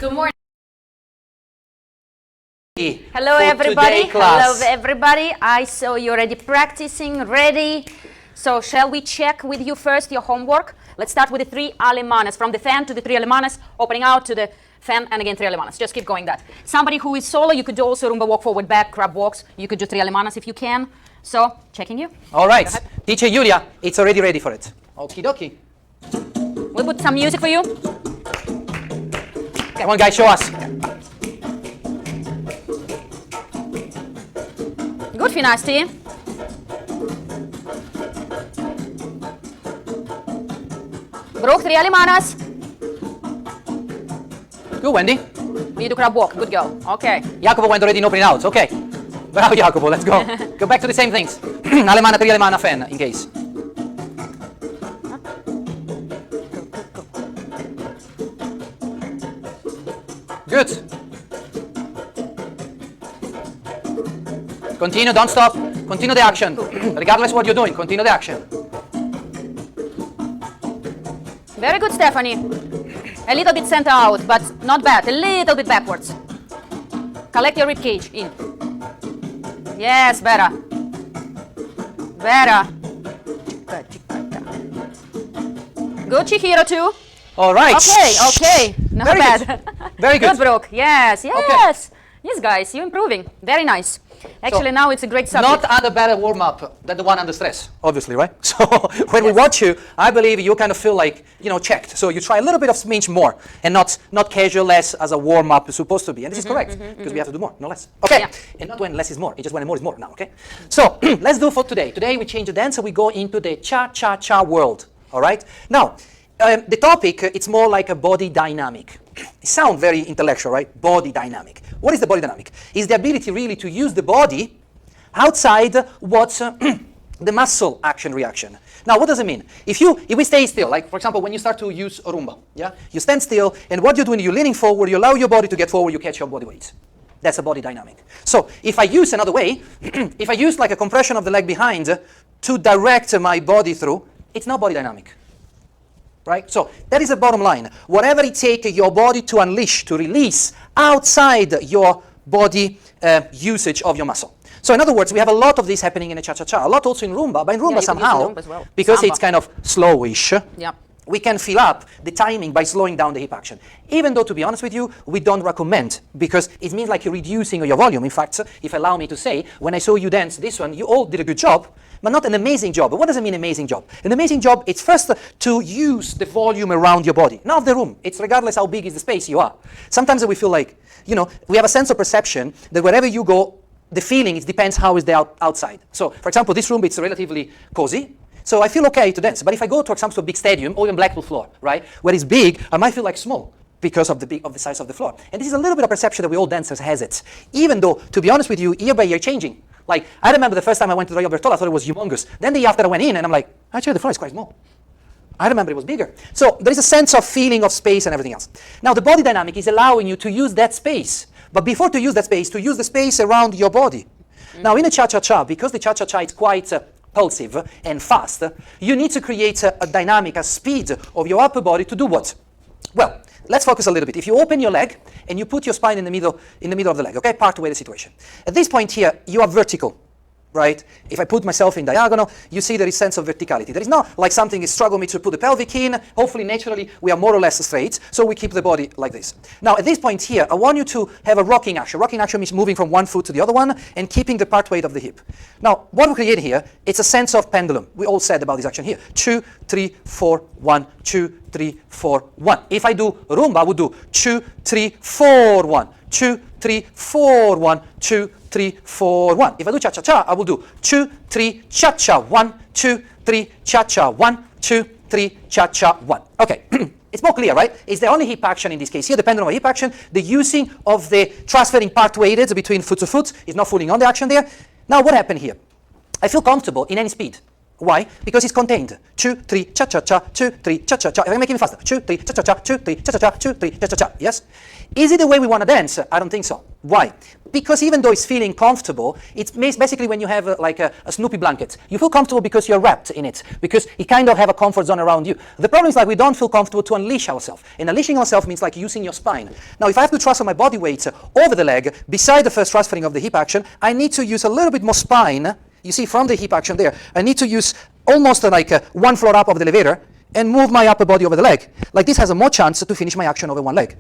Good morning. Hello everybody. Hello everybody. I saw you already practicing, ready. So shall we check with you first your homework? Let's start with the 3 alemanes. From the fan to the 3 alemanes, opening out to the fan, and again 3 alemanes. Just keep going that. Somebody who is solo, you could do also rumba walk forward back, crab walks. You could do 3 alemanes if you can. So, checking you. All right. Teacher Yulia, it's already ready for it. Okie dokie. We'll put some music for you. Come on, guys, show us. Good, Finasti. Brooke, 3 alemanes. Good, Wendy. You do crab walk. Good girl. Okay. Jacopo went already in opening out. Okay. Bravo, Jacopo. Let's go. Go back to the same things. Alemana, 3 alemana, fan, in case. Good. Continue, don't stop. Continue the action. Regardless what you're doing, continue the action. Very good, Stephanie. A little bit center out, but not bad. A little bit backwards. Collect your rib cage in. Yes, better. Better. Good, Chihiro too. All right. Okay. Not Very bad. Good. Very good. Good, Brooke. Yes. Okay. Yes, guys, you're improving. Very nice. Actually, now it's a great subject. Not other better warm-up than the one under stress, obviously, right? So when we watch you, I believe you kind of feel like, checked. So you try a little bit of smidge more and not casual less as a warm-up is supposed to be. And this is correct, because we have to do more, no less. Okay, yeah. And not when less is more, it's just when more is more now, okay? So let's do for today. Today we change the dance and we go into the cha-cha-cha world, all right? Now, the topic, it's more like a body dynamic. It sounds very intellectual, right? Body dynamic. What is the body dynamic? It's the ability really to use the body outside what's the muscle action reaction. Now, what does it mean? If we stay still, like for example, when you start to use rumba, yeah, you stand still, and what you're doing, you're leaning forward, you allow your body to get forward, you catch your body weight. That's a body dynamic. So if I use another way, if I use like a compression of the leg behind to direct my body through, it's not body dynamic. Right? So that is the bottom line. Whatever it takes your body to unleash, to release outside your body usage of your muscle. So in other words, we have a lot of this happening in a cha-cha-cha, a lot also in rumba, but in rumba somehow, in rumba as well. Because Samba. It's kind of slowish, we can fill up the timing by slowing down the hip action. Even though, to be honest with you, we don't recommend, because it means like you're reducing your volume. In fact, if allow me to say, when I saw you dance this one, you all did a good job, but not an amazing job. But what does it mean amazing job? An amazing job, it's first to use the volume around your body, not the room. It's regardless how big is the space you are. Sometimes we feel like, we have a sense of perception that wherever you go, the feeling, it depends how is the outside. So, for example, this room, it's relatively cozy. So I feel okay to dance. But if I go, for example, to a big stadium or even Blackpool floor, right, where it's big, I might feel like small because of the size of the floor. And this is a little bit of perception that we all dancers has it. Even though, to be honest with you, year by year changing. Like, I remember the first time I went to the Royal Bertolo, I thought it was humongous. Then the year after I went in, and I'm like, actually, the floor is quite small. I remember it was bigger. So there is a sense of feeling of space and everything else. Now, the body dynamic is allowing you to use that space. But before to use that space, to use the space around your body. Now, in a cha-cha-cha, because the cha-cha-cha is quite pulsive and fast, you need to create a dynamic, a speed of your upper body to do what? Well, let's focus a little bit. If you open your leg and you put your spine in the middle of the leg, okay, part away the situation. At this point here, you are vertical, right? If I put myself in diagonal, you see there is sense of verticality. There is not like something is struggling me to put the pelvic in. Hopefully, naturally, we are more or less straight, so we keep the body like this. Now, at this point here, I want you to have a rocking action. Rocking action means moving from one foot to the other one and keeping the part weight of the hip. Now, what we create here, it's a sense of pendulum. We all said about this action here. 2, 3, 4, 1, 2, 3, 4, 1. If I do rumba, I would do 2, 3, 4, 1, 2, 3, 4, 1, 2, 3, 4, 1. If I do cha-cha-cha, I will do 2, 3, cha-cha, 1, 2, 3, cha-cha, 1, 2, 3, cha-cha, 1. Okay, it's more clear, right? It's the only hip action in this case here, depending on the hip action. The using of the transferring part weighted between foot to foot is not fooling on the action there. Now, what happened here? I feel comfortable in any speed. Why? Because it's contained. 2, 3, cha-cha-cha, 2, 3, cha-cha-cha. If I make it faster. 2, 3, cha-cha-cha, 2, 3, cha-cha-cha, 2, 3, cha-cha-cha. Yes? Is it the way we want to dance? I don't think so. Why? Because even though it's feeling comfortable, it's basically when you have like a Snoopy blanket. You feel comfortable because you're wrapped in it, because you kind of have a comfort zone around you. The problem is like we don't feel comfortable to unleash ourselves. And unleashing ourselves means like using your spine. Now, if I have to transfer my body weight over the leg, beside the first transferring of the hip action, I need to use a little bit more spine. You see, from the hip action there, I need to use almost like one floor up of the elevator and move my upper body over the leg. Like this has a more chance to finish my action over one leg.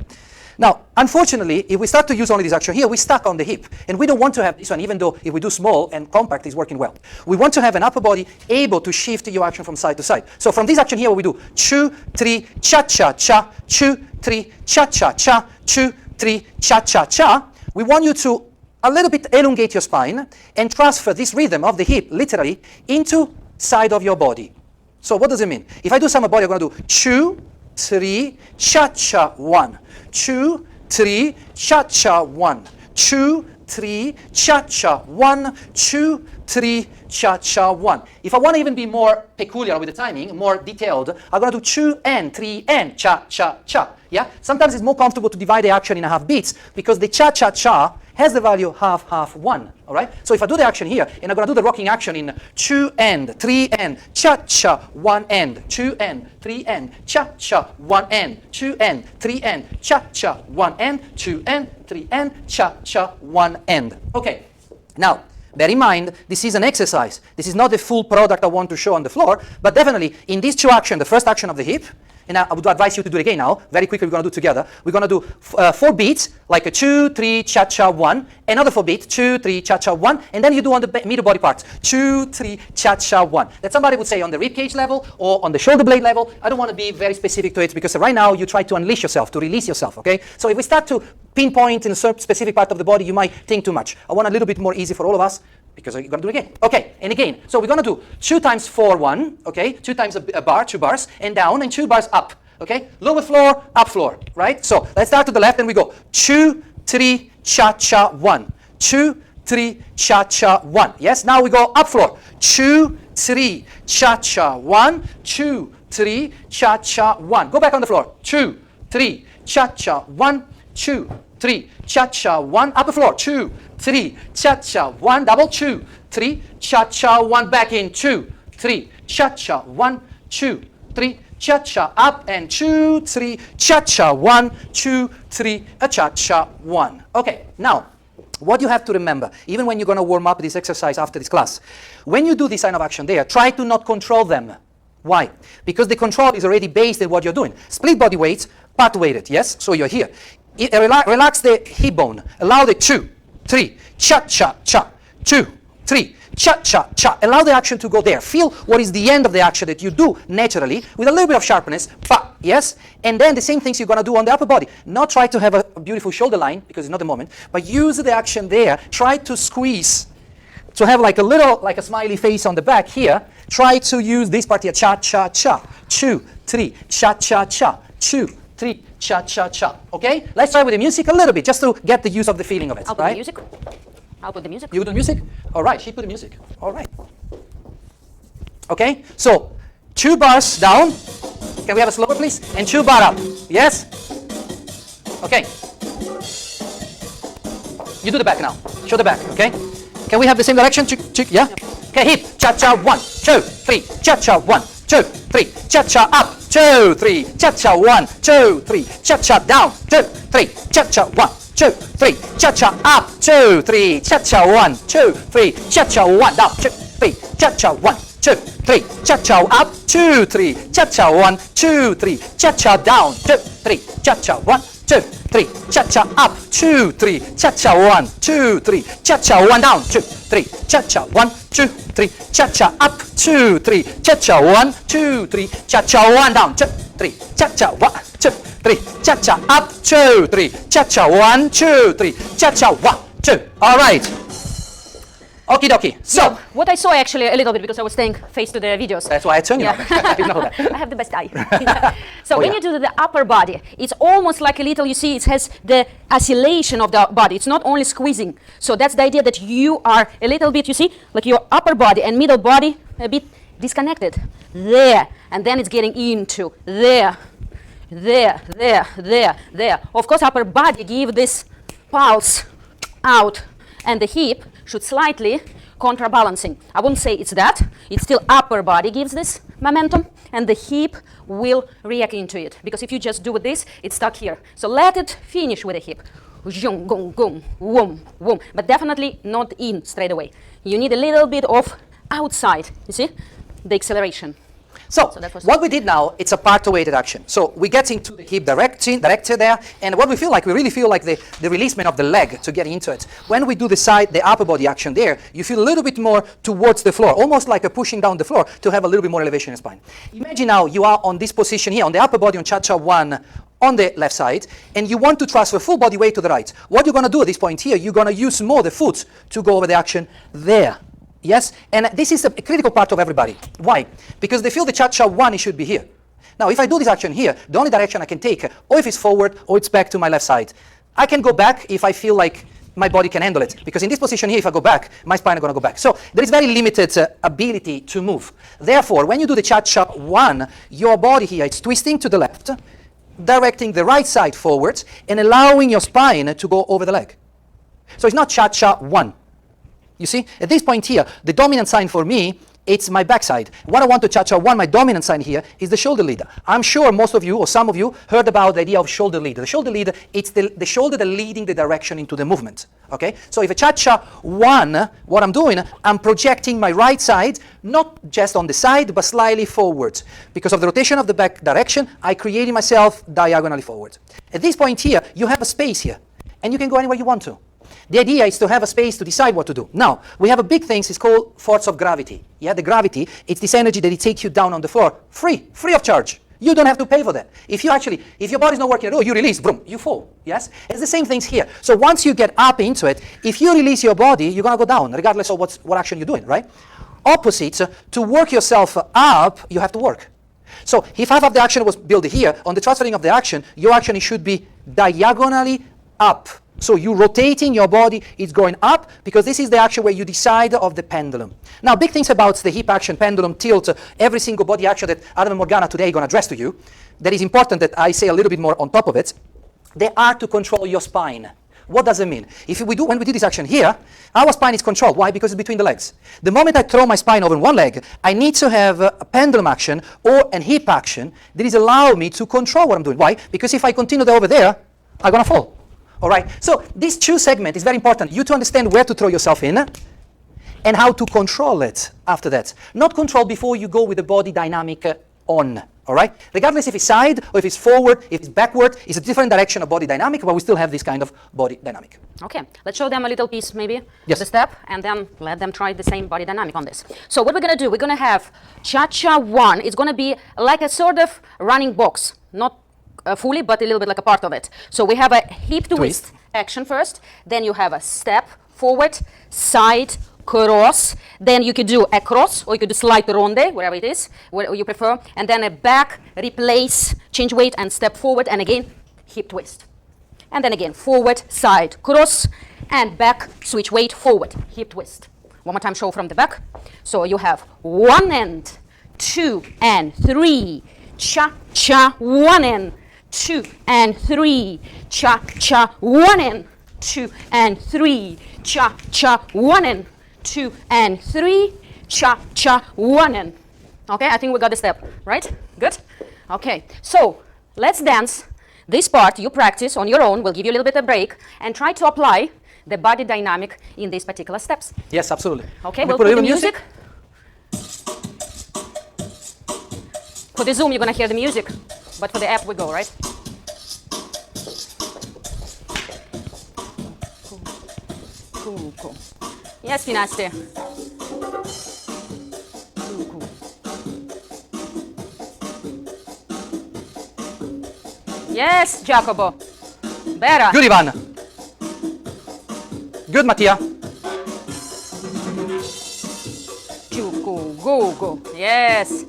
Now, unfortunately, if we start to use only this action here, we're stuck on the hip. And we don't want to have this one, even though if we do small and compact, it's working well. We want to have an upper body able to shift your action from side to side. So from this action here, what we do, 2, 3, cha-cha-cha, 2, 3, cha-cha-cha, 2, 3, cha-cha-cha. We want you to a little bit elongate your spine and transfer this rhythm of the hip, literally, into side of your body. So what does it mean? If I do summer body, I'm going to do 2, 3, cha-cha, 1. 2, 3, cha-cha, 1. 2, 3, cha-cha, 1. 2, 3, cha-cha, 1. If I want to even be more peculiar with the timing, more detailed, I'm going to do 2 and 3 and cha-cha-cha. Yeah? Sometimes it's more comfortable to divide the action in a half beats because the cha-cha-cha has the value half, half, 1, all right? So if I do the action here, and I'm going to do the rocking action in 2 and, 3 and, cha-cha, 1 and, 2 and, 3 and, cha-cha, 1 and, 2 and, 3 and, cha-cha, 1 and, 2 and, 3 and, cha-cha, 1 and. Okay, now, bear in mind, this is an exercise. This is not the full product I want to show on the floor, but definitely in these two actions, the first action of the hip, and I would advise you to do it again now. Very quickly, we're going to do it together. We're going to do 4 beats, like a 2, 3, cha-cha, 1. Another 4 beats, 2, 3, cha-cha, 1. And then you do on the middle body parts, 2, 3, cha-cha, 1. That somebody would say on the rib cage level or on the shoulder blade level. I don't want to be very specific to it because right now you try to unleash yourself, to release yourself, okay? So if we start to pinpoint in a certain specific part of the body, you might think too much. I want a little bit more easy for all of us, because you're going to do it again. Okay, and again. So we're going to do 2 times 4, 1, okay? 2 times a bar, 2 bars, and down, and 2 bars up, okay? Lower floor, up floor, right? So let's start to the left, and we go 2, 3, cha-cha, 1. 2, 3, cha-cha, 1. Yes, now we go up floor. 2, 3, cha-cha, 1. 2, 3, cha-cha, 1. Go back on the floor. 2, 3, cha-cha, 1. 2, 3, cha-cha, 1. Upper floor. 2, 3, cha-cha, 1. Double. 2, 3, cha-cha, 1. Back in. 2, 3, cha-cha, 1. 2, 3, cha-cha, up, and 2, 3, cha-cha, 1, 2, 3, a cha-cha, 1. Okay, now, what you have to remember, even when you're going to warm up this exercise after this class, when you do this kind of action there, try to not control them. Why? Because the control is already based on what you're doing. Split body weights, part weighted, yes? So you're here. Relax the hip bone. Allow the 2, 3, cha-cha-cha, 2, 3, cha-cha-cha. Allow the action to go there. Feel what is the end of the action that you do naturally with a little bit of sharpness. Pa, yes? And then the same things you're going to do on the upper body. Not try to have a beautiful shoulder line, because it's not the moment, but use the action there. Try to squeeze. To have like a little, like a smiley face on the back here. Try to use this part here. Cha-cha-cha. 2, 3, cha-cha-cha. 2, 3, cha-cha-cha. Okay? Let's try with the music a little bit, just to get the use of the feeling of it. I'll put the music. I'll put the music. You do music? All right, she put the music. All right. Okay, so 2 bars down. Can we have a slower, please? And 2 bar up. Yes? Okay. You do the back now. Show the back, okay? Can we have the same direction? Yeah? Okay, hip. Cha-cha, 1, 2, 3. Cha-cha, 1, 2, 3. Cha-cha up. 2, 3. Cha-cha, 1, 2, 3. Cha-cha down. 2, 3. Cha-cha, 1, 2, 3. Cha-cha up. 2, 3. Cha-cha, 1, 2, 3. Cha-cha, 1 down. 2, 3. Cha-cha, 1, 2, 3. Cha-cha up. 2, 3. Cha-cha, 1, 2, 3. Cha-cha down. 2, 3. Cha-cha, 1, 2, 3. Cha-cha up. 2, 3. Cha-cha, 1, 2, 3. Cha-cha, 1 down. 2, 3. Cha-cha, 1, 2, 3. Cha-cha up. 2, 3. Cha-cha, 1, 2, 3. Cha-cha, 1 down. 2, 3. Cha-cha, 1, 2, 3. Cha-cha up. 2, 3. Cha-cha, 1, 2, 3. Cha-cha, 1, 2. All right. Okie dokie. So, yeah, what I saw actually a little bit, because I was staying face to the videos. That's why I turned you on. I didn't know that. I have the best eye. So when you do the upper body, it's almost like a little, you see, it has the oscillation of the body. It's not only squeezing. So that's the idea that you are a little bit, you see, like your upper body and middle body a bit disconnected. There. And then it's getting into there. There, there, there, there. Of course, upper body give this pulse out. And the hip should slightly counterbalancing. I wouldn't say it's that. It's still upper body gives this momentum. And the hip will react into it. Because if you just do this, it's stuck here. So let it finish with the hip. But definitely not in straight away. You need a little bit of outside, you see, the acceleration. So what we did now, it's a part-weighted action. So we get into the hip directed there, and what we feel like, we really feel like the releasement of the leg to get into it. When we do the upper body action there, you feel a little bit more towards the floor, almost like a pushing down the floor to have a little bit more elevation in the spine. Imagine now you are on this position here, on the upper body on Cha-Cha 1, on the left side, and you want to transfer full body weight to the right. What you're going to do at this point here, you're going to use more the foot to go over the action there. Yes, and this is a critical part of everybody. Why? Because they feel the Cha-Cha 1, it should be here. Now, if I do this action here, the only direction I can take, or if it's forward, or it's back to my left side. I can go back if I feel like my body can handle it. Because in this position here, if I go back, my spine is going to go back. So there is very limited ability to move. Therefore, when you do the Cha-Cha 1, your body here, it's twisting to the left, directing the right side forwards, and allowing your spine to go over the leg. So it's not Cha-Cha 1. You see, at this point here, the dominant sign for me, it's my backside. What I want to Cha-Cha 1, my dominant sign here, is the shoulder lead. I'm sure most of you, or some of you, heard about the idea of shoulder lead. The shoulder lead, it's the shoulder that leading the direction into the movement. Okay? So if a Cha-Cha 1, what I'm doing, I'm projecting my right side, not just on the side, but slightly forward. Because of the rotation of the back direction, I created myself diagonally forward. At this point here, you have a space here, and you can go anywhere you want to. The idea is to have a space to decide what to do. Now, we have a big thing, it's called force of gravity. Yeah, the gravity, it's this energy that it takes you down on the floor, free of charge. You don't have to pay for that. If your body's not working at all, you release, boom, you fall, yes? It's the same things here. So once you get up into it, if you release your body, you're gonna go down, regardless of what action you're doing, right? Opposite, to work yourself up, you have to work. So if half of the action was built here, on the transferring of the action, your action should be diagonally up. So you're rotating your body, it's going up, because this is the action where you decide of the pendulum. Now, big things about the hip action, pendulum, tilt, every single body action that Adam and Morgana today are going to address to you, that is important that I say a little bit more on top of it. They are to control your spine. What does it mean? When we do this action here, our spine is controlled. Why? Because it's between the legs. The moment I throw my spine over one leg, I need to have a pendulum action or a hip action that is allow me to control what I'm doing. Why? Because if I continue over there, I'm going to fall. All right, so this two segment is very important. You to understand where to throw yourself in and how to control it after that. Not control before you go with the body dynamic on, all right? Regardless if it's side or if it's forward, if it's backward, it's a different direction of body dynamic, but we still have this kind of body dynamic. Okay, let's show them a little piece maybe yes. of the step, and then let them try the same body dynamic on this. So what we're going to do, we're going to have Cha-Cha 1. It's going to be like a sort of running box, not fully, but a little bit like a part of it. So we have a hip twist action first, then you have a step forward, side, cross, then you could do a cross, or you could do slide ronde, wherever it is, where you prefer, and then a back, replace, change weight, and step forward, and again, hip twist. And then again, forward, side, cross, and back, switch weight, forward, hip twist. One more time, show from the back. So you have 1 and 2 and 3, cha-cha, 1 and 2 and 3, cha-cha, 1 and 2 and 3, cha-cha, 1 and 2 and 3, cha-cha, 1 and. Okay, I think we got the step, right? Good? Okay, so let's dance. This part you practice on your own. We'll give you a little bit of break and try to apply the body dynamic in these particular steps. Yes, absolutely. Okay, we'll put the music. For the Zoom, you're going to hear the music. But for the app, we go, right? Cool. Yes, Finasti. Cool. Yes, Jacobo. Better. Good, Ivan. Good, Mattia. Go. Yes.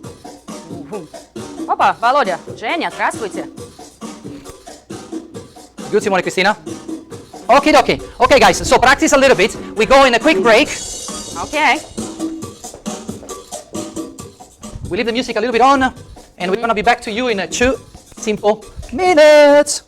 Опа, Володя, Женя, здравствуйте. Good, Simone Cristina. Okay, guys, so practice a little bit. We go in a quick break. Okay. we leave the music a little bit on, and we're gonna be back to you in 2 simple minutes.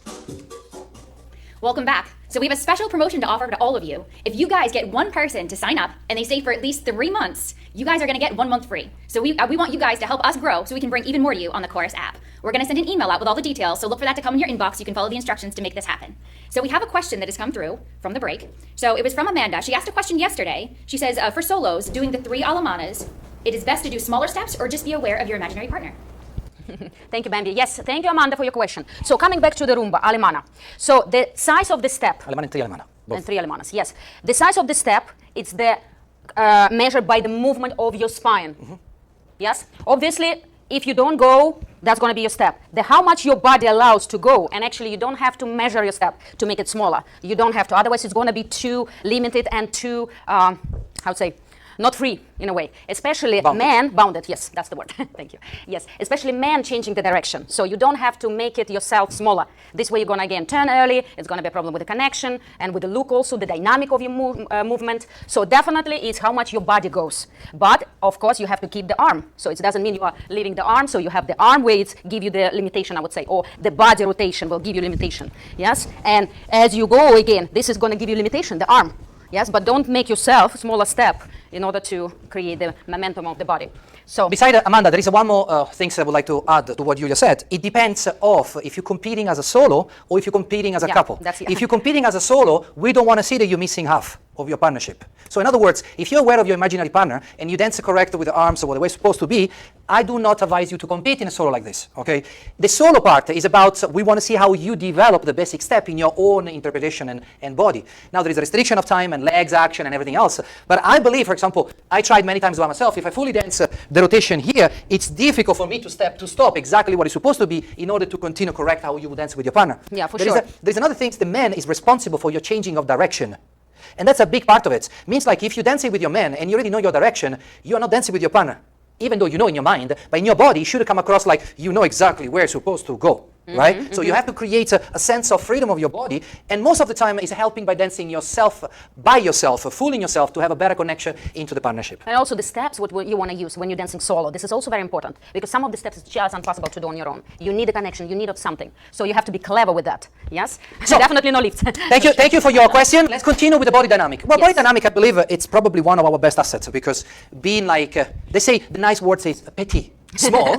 Welcome back. So we have a special promotion to offer to all of you. If you guys get one person to sign up and they stay for at least 3 months, you guys are going to get 1 month free. So we want you guys to help us grow so we can bring even more to you on the Chorus app. We're going to send an email out with all the details, so look for that to come in your inbox. You can follow the instructions to make this happen. So we have a question that has come through from the break. So it was from Amanda. She asked a question yesterday. She says, for solos, doing the 3 alemanas, it is best to do smaller steps or just be aware of your imaginary partner. Thank you, Bambi. Yes, thank you, Amanda, for your question. So coming back to the rumba, alemana. So the size of the step. Alemana and 3 alemana. Both. And 3 alemanas, yes. The size of the step, it's the measured by the movement of your spine. Yes? Obviously, if you don't go, that's going to be your step. How much your body allows to go, and actually you don't have to measure your step to make it smaller. You don't have to, otherwise it's going to be too limited and too, not free in a way, especially bounded, yes, that's the word, thank you. Yes, especially men changing the direction. So you don't have to make it yourself smaller. This way you're gonna again turn early, it's gonna be a problem with the connection and with the look also, the dynamic of your movement. So definitely it's how much your body goes. But of course you have to keep the arm. So it doesn't mean you are leaving the arm, so you have the arm weights give you the limitation, I would say, or the body rotation will give you limitation, yes? And as you go again, this is gonna give you limitation, the arm. Yes, but don't make yourself a smaller step in order to create the momentum of the body. So besides Amanda, there is one more thing I would like to add to what Julia said. It depends of if you're competing as a solo or if you're competing as a couple. If you're competing as a solo, we don't want to see that you're missing half of your partnership. So in other words, if you're aware of your imaginary partner and you dance correct with the arms or the way it's supposed to be, I do not advise you to compete in a solo like this, okay? The solo part is about, we want to see how you develop the basic step in your own interpretation and body. Now there is a restriction of time and legs action and everything else, but I believe, for example, I tried many times by myself, if I fully dance the rotation here, it's difficult for me to stop exactly what it's supposed to be in order to continue correct how you would dance with your partner. Yeah, for sure. There's another thing, the man is responsible for your changing of direction. And that's a big part of it. Means like if you're dancing with your man and you already know your direction, you are not dancing with your partner. Even though you know in your mind, but in your body, it should come across like you know exactly where you're supposed to go. Right? So you have to create a sense of freedom of your body, and most of the time is helping by dancing yourself, by yourself, fooling yourself to have a better connection into the partnership. And also the steps, what you want to use when you're dancing solo. This is also very important, because some of the steps is just impossible to do on your own. You need a connection, you need something. So you have to be clever with that, yes? So definitely no lift. Thank you for your question. Let's continue with the body dynamic. Well, body dynamic, I believe it's probably one of our best assets, because being like, they say, the nice word says petit. Small.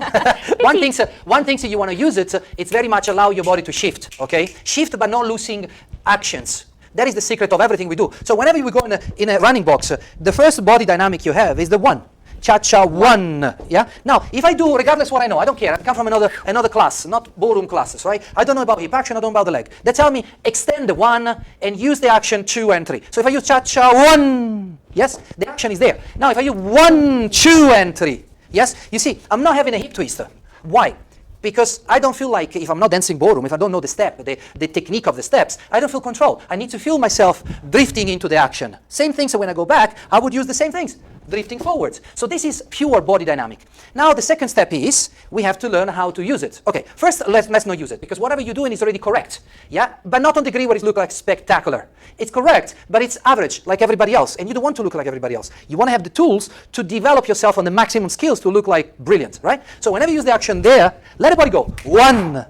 one thing you want to use it, it's very much allow your body to shift, okay? Shift but not losing actions. That is the secret of everything we do. So whenever we go in a running box, the first body dynamic you have is the 1. Cha-cha 1, yeah? Now, if I do, regardless what I know, I don't care. I come from another class, not ballroom classes, right? I don't know about hip action, I don't know about the leg. They tell me, extend the 1 and use the action 2 and 3. So if I use cha-cha 1, yes, the action is there. Now, if I use 1, 2 and 3, yes, you see, I'm not having a hip twister. Why? Because I don't feel like, if I'm not dancing ballroom, if I don't know the step, the technique of the steps, I don't feel control. I need to feel myself drifting into the action. Same thing, so when I go back, I would use the same things, drifting forwards. So this is pure body dynamic. Now the second step is, we have to learn how to use it. Okay, first let's not use it, because whatever you're doing is already correct, yeah? But not on the degree where it looks like spectacular. It's correct, but it's average, like everybody else, and you don't want to look like everybody else. You want to have the tools to develop yourself on the maximum skills to look like brilliant, right? So whenever you use the action there, let the body go. 1,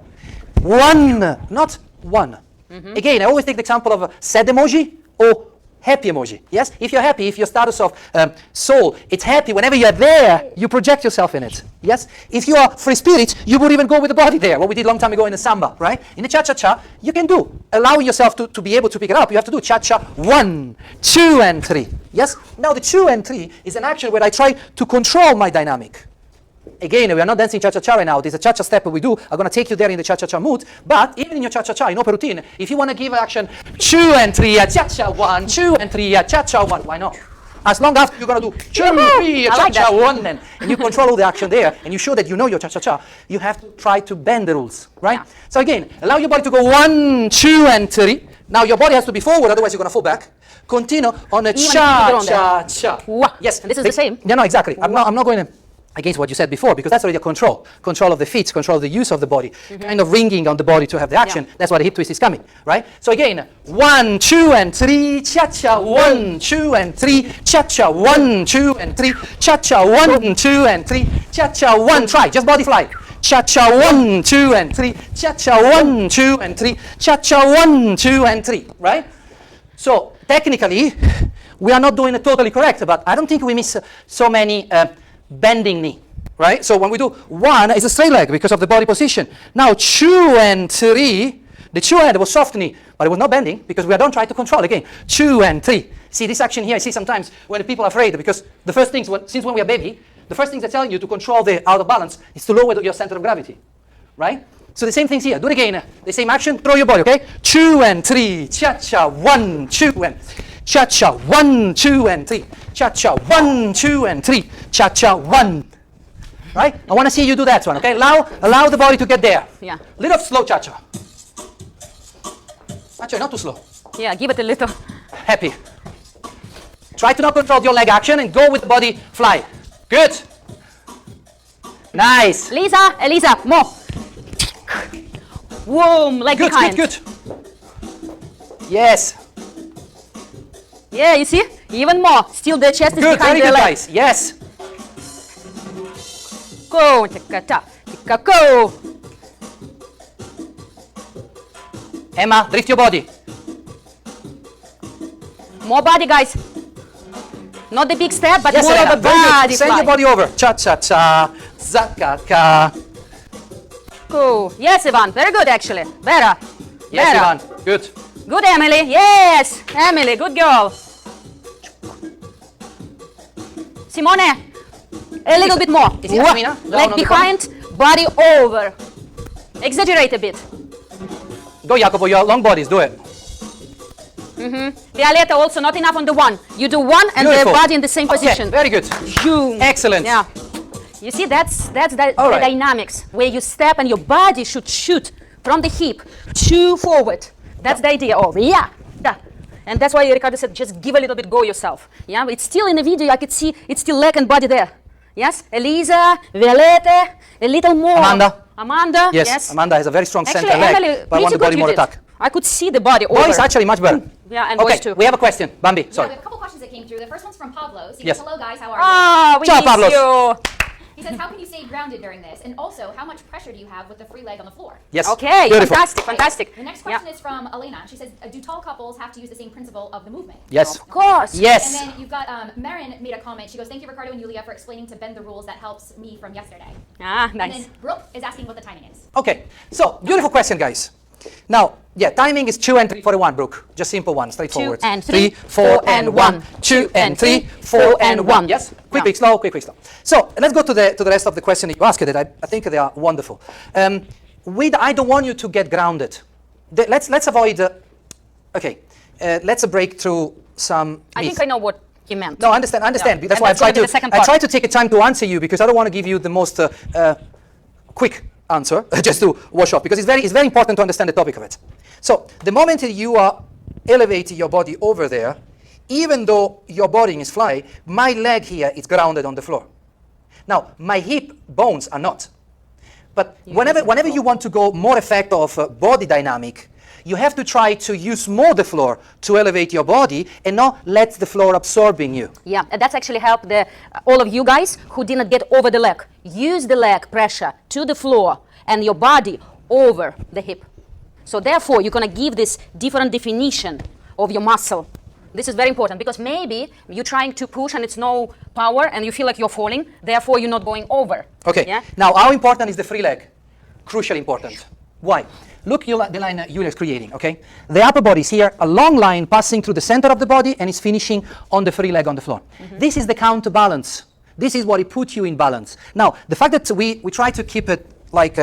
1, not 1. Again, I always take the example of a sad emoji or happy emoji. Yes? If you're happy, if your status of soul, it's happy, whenever you're there, you project yourself in it. Yes? If you are free spirit, you would even go with the body there, what we did a long time ago in the samba, right? In the cha-cha-cha, you can do. Allowing yourself to be able to pick it up, you have to do cha-cha 1, 2 and 3. Yes? Now the 2 and 3 is an action where I try to control my dynamic. Again, we are not dancing cha-cha-cha right now. There's a cha-cha step we do. I'm going to take you there in the cha-cha-cha mood. But even in your cha-cha-cha, in open routine, if you want to give action 2 and 3, cha-cha 1, 2 and 3, cha-cha 1, why not? As long as you're going to do 2, 3, cha-cha 1, and you control all the action there, and you show that you know your cha-cha-cha, you have to try to bend the rules, right? Yeah. So again, allow your body to go 1, 2 and 3. Now your body has to be forward, otherwise you're going to fall back. Continue on a cha-cha-cha. Wow. Yes, and this is the same. Yeah, no, exactly. I'm not going to... against what you said before, because that's already a control of the feet, control of the use of the body, kind of wringing on the body to have the action. Yeah. That's why the hip twist is coming, right? So again, 1, 2, and 3, cha-cha, 1, 2, and 3, cha-cha, 1, 2, and 3, cha-cha, 1, 2, and 3, cha-cha, 1, try, just body fly. Cha-cha, 1, 2, and 3, cha-cha, 1, 2, and 3, cha-cha, 1, 2, and 3, right? So technically, we are not doing it totally correct, but I don't think we miss so many bending knee, right? So when we do 1, it's a straight leg because of the body position. Now 2 and 3, the 2 hand was soft knee, but it was not bending because we don't try to control again. 2 and 3. See this action here, I see sometimes when people are afraid because the first things, since when we are baby, the first things they're telling you to control the out of balance is to lower your center of gravity, right? So the same things here, do it again, the same action, throw your body, okay? 2 and 3, cha-cha, 1, 2 and cha-cha, 1, 2 and 3, cha-cha, 1, 2 and 3, cha-cha, 1. Right? I want to see you do that one, okay? Allow the body to get there. Yeah. Little slow cha-cha. Actually, not too slow. Yeah, give it a little. Happy. Try to not control your leg action and go with the body fly. Good. Nice. Elisa, more. Boom, leg Good, behind. good. Yeah, Yes. you see? Even more. Still the chest is Good, behind very the good, leg. guys. Yes. Go, tika-ta, tika-go. Emma, drift your body. More body, guys. Not the big step, but Yes, more Elena, of a very good. body Send fly. your body over. Cha-cha-cha, za-ka-ka. Go. Yes, Ivan. Very good, actually. Better. Yes, Better. Ivan. Good. Good, Emily. Yes, Emily. Good girl. Simone. A little bit more. Is it Amina? Down Leg on the behind, body over. Exaggerate a bit. Go, Jacopo, your long bodies, do it. Violetta, also not enough on the 1. You do 1 and Beautiful. the body in the same Okay, position. very good. Boom. Excellent. Yeah. You see, that's the All right. dynamics where you step and your body should shoot from the hip to forward. That's the idea of yeah. And that's why Ricardo said just give a little bit go yourself. Yeah, it's still in the video. I could see it's still leg and body there. Yes, Elisa, Violetta, a little more. Amanda. Yes, Amanda has a very strong Actually, center leg, Emily, but I want the pretty body good more you did. attack. I could see the body over. Boys actually much better. Yeah, and Okay, boys too. we have a question. Bambi, Yeah, sorry. we have a couple questions that came through. The first one's from Pablo. So he Yes. goes, hello guys, how are you? Ah, we Ciao, miss Pablos. you. He says, how can you stay grounded during this? And also, how much pressure do you have with the free leg on the floor? Yes. Okay, Beautiful. fantastic, fantastic. The next Yeah. question is from Elena. She says, do tall couples have to use the same principle of the movement? Yes. Of course. Yes. And then you've got Marin made a comment. She goes, thank you, Ricardo and Yulia, for explaining to bend the rules. That helps me from yesterday. Ah, And nice. then Brooke is asking what the timing is. Okay, so beautiful question, guys. Now, yeah, timing is 2 and 3 for the 1, Brooke. Just simple one, straightforward. 2 and 3, 4 and 1, 2 and 3, 4 and 1. Yes, quick, quick, slow, quick, quick, slow. So let's go to the rest of the question you asked. I think they are wonderful. I don't want you to get grounded. Let's avoid. Let's break through some. I think I know what you meant. No, understand. Yeah. That's And why let's go to the second part. I try to take a time to answer you because I don't want to give you the most quick answer just to wash off because it's very important to understand the topic of it. So the moment you are elevating your body over there, even though your body is flying, my leg here is grounded on the floor. Now my hip bones are not. But whenever you want to go more effect of body dynamic, you have to try to use more the floor to elevate your body and not let the floor absorbing you. Yeah, and that's actually helped all of you guys who didn't get over the leg. Use the leg pressure to the floor and your body over the hip. So therefore, you're going to give this different definition of your muscle. This is very important because maybe you're trying to push and it's no power and you feel like you're falling. Therefore, you're not going over. Okay. Yeah? Now, how important is the free leg? Crucially important. Why? Look the line Julia's creating, okay? The upper body is here, a long line passing through the center of the body and is finishing on the free leg on the floor. This is the counterbalance. This is what it puts you in balance. Now, the fact that we try to keep it like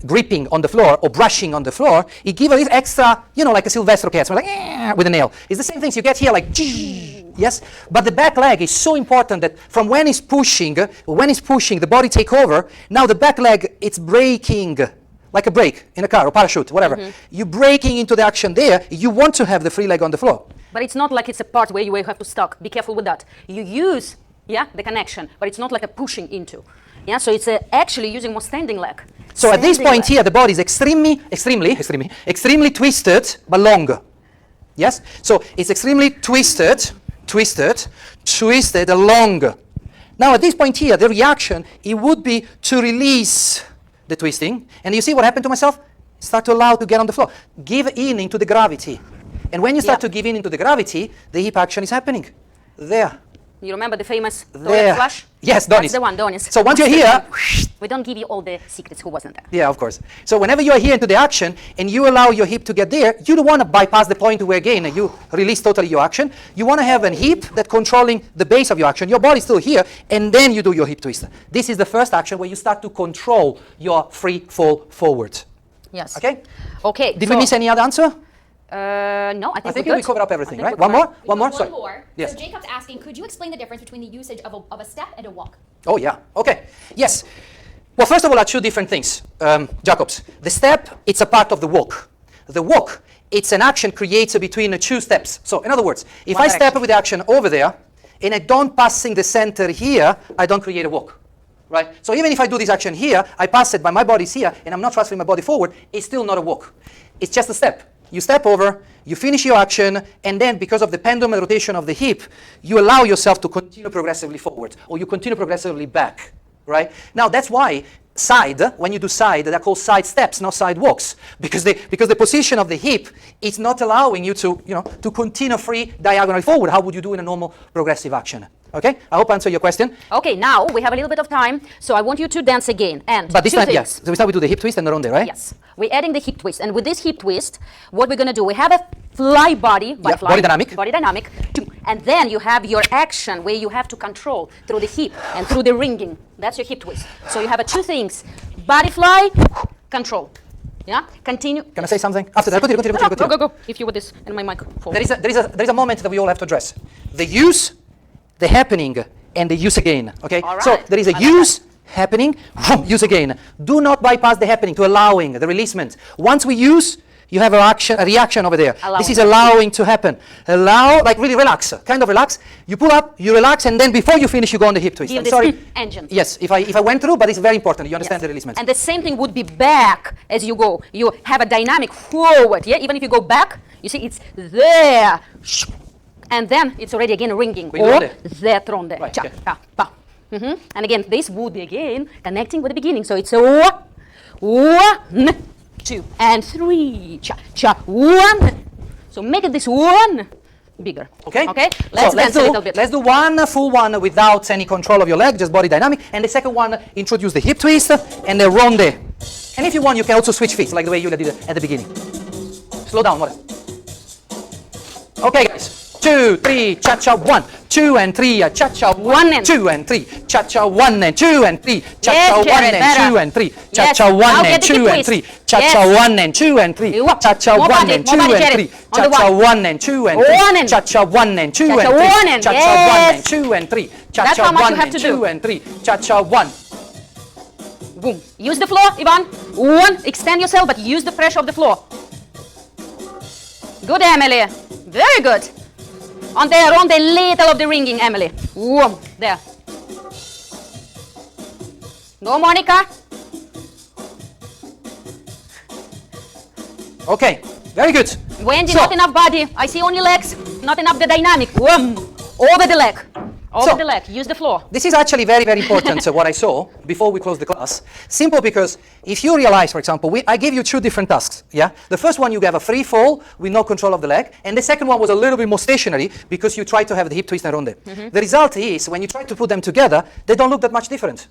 gripping on the floor or brushing on the floor, it gives this extra, like a Silvestro cat, like with a nail. It's the same things you get here, like yes. But the back leg is so important that from when it's pushing, the body take over. Now the back leg, it's braking, like a brake in a car or parachute, whatever. You're braking into the action there. You want to have the free leg on the floor. But it's not like it's a part where you have to stop. Be careful with that. You use yeah, the connection, but it's not like a pushing into. Yeah, so it's actually using more standing leg. So at this Standing point leg. here, the body is extremely twisted, but longer. Yes? So it's extremely twisted, and longer. Now at this point here, the reaction, it would be to release the twisting. And you see what happened to myself? Start to allow to get on the floor. Give in into the gravity. And when you start to give in into the gravity, the hip action is happening. There. You remember the famous There. flash? Yes, That's Donis. the one, Donis. So once you're here, we don't give you all the secrets, who wasn't there? yeah, of course. So whenever you are here into the action and you allow your hip to get there, you don't want to bypass the point where again you release totally your action. You want to have a hip that controlling the base of your action. Your body's still here, and then you do your hip twist. This is the first action where you start to control your free fall forward. Yes. Okay? Okay. Did we miss any other answer? No, I think, I think we're we good. covered up everything, I right? think we're One more? fine. One more? One Sorry. more. Yes. So Jacob's asking, could you explain the difference between the usage of a step and a walk? Oh, yeah. Okay. Yes. Well, first of all, are two different things, Jacobs. The step, it's a part of the walk. The walk, it's an action created between the two steps. So, in other words, if One I step with the action over there, and I don't passing the center here, I don't create a walk. Right? So even if I do this action here, I pass it, but my body's here, and I'm not transferring my body forward, it's still not a walk. It's just a step. You step over, you finish your action, and then because of the pendulum rotation of the hip, you allow yourself to continue progressively forward, or you continue progressively back, right? Now that's why side, when you do side, they're called side steps, not side walks, because the position of the hip is not allowing you to, to continue free diagonally forward. How would you do in a normal progressive action? Okay, I hope I answered your question. Okay, now we have a little bit of time, so I want you to dance again. And But this two time, things. yes. So this time we do the hip twist and the ronde, right? Yes, we're adding the hip twist, and with this hip twist, what we're gonna do, we have a fly body, Yeah, body dynamic. and then you have your action where you have to control through the hip and through the wringing. That's your hip twist. So you have two things: body fly, control. Yeah, continue. Can I say something? After that, continue. Go. If you would this, and my mic falls. There is a moment that we all have to address. The use, the happening, and the use again. Okay? All So right. there is a I like use, happening, use again. Do not bypass the happening to allowing the releasement. Once we use, you have a reaction over there. Allowing. This is allowing to happen. Allow, like really relax, kind of relax. You pull up, you relax, and then before you finish, you go on the hip twist. Give I'm this sorry. engine. Yes, if I went through, but it's very important. You understand Yes. the releasement. And the same thing would be back as you go. You have a dynamic forward, yeah? Even if you go back, you see it's there. And then it's already again ringing. Quindi Or ronde. that ronde. Right, Cha, okay. pa, pa. And again, this would be again connecting with the beginning. So it's a 1, 2, and 3. Cha, cha, 1. So make it this one bigger. Okay? Okay? So Let's dance a little bit. Let's do one full one without any control of your leg, just body dynamic. And the second one, introduce the hip twist and the ronde. And if you want, you can also switch feet, like the way you did it at the beginning. Slow down, whatever. Okay, guys. 2, 3, cha-cha, 1, 2 and 3, cha-cha, 1, 2 and 3, cha-cha, 1 and 2 and 3, cha-cha, 1 Jared, and better. 2 and 3, Yes. cha-cha, Now 1 get and the 2 hip and 3, twist. cha-cha, Yes. 1 and 2 and 3, You- cha-cha, more 1 body, and more 2 body, and Jared. 3, On the cha-cha, one. 1 and 2 and One 3, and- cha-cha, 1 and 2 Cha-cha, and 3, one and- cha-cha, 1 yes. and 2 and 3, That's cha-cha, how much 1 you have and to 2 do. and 3, cha-cha, 1. Boom. Use the floor, Ivan. 1. Extend yourself, but use the pressure of the floor. Good, Emily. Very good. On the little of the ringing, Emily. Whoa, there. Go, Monica. Okay, very good. Wendy, So- not enough body. I see only legs. Not enough the dynamic. Whoom. Over the leg. Over So- the leg. Use the floor. This is actually very, very important, what I saw before we close the class. Simple because if you realize, for example, I gave you two different tasks, yeah? The first one, you have a free fall with no control of the leg, and the second one was a little bit more stationary because you try to have the hip twist and ronde. The result is, when you try to put them together, they don't look that much different.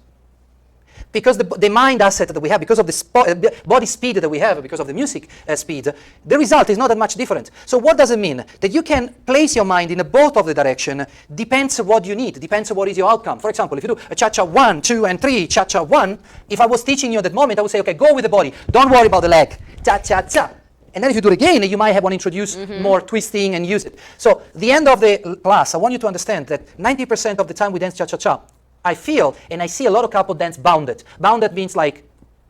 Because the mind asset that we have, because of the body speed that we have, because of the music speed, the result is not that much different. So what does it mean? That you can place your mind in both of the direction, depends what you need, depends what is your outcome. For example, if you do a cha-cha 1, 2, and 3, cha-cha 1, if I was teaching you at that moment, I would say, okay, go with the body, don't worry about the leg, cha-cha-cha. And then if you do it again, you might have one introduce more twisting and use it. So the end of the class, I want you to understand that 90% of the time we dance cha-cha-cha, I feel and I see a lot of couple dance bounded. Bounded means like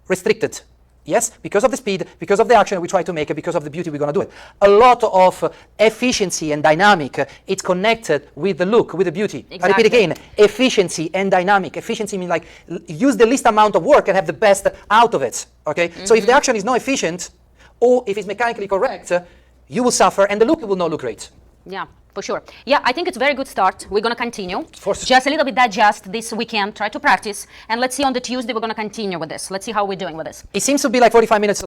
restricted. Yes, because of the speed, because of the action we try to make, because of the beauty we're going to do it. A lot of efficiency and dynamic, it's connected with the look, with the beauty. Exactly. I repeat again, efficiency and dynamic. Efficiency means like use the least amount of work and have the best out of it. Okay, so if the action is not efficient, or if it's mechanically correct, you will suffer and the look will not look great. Yeah, for sure. Yeah, I think it's a very good start. We're going to continue. For Just a little bit digest this weekend, try to practice, and let's see on the Tuesday we're going to continue with this. Let's see how we're doing with this. It seems to be like 45 minutes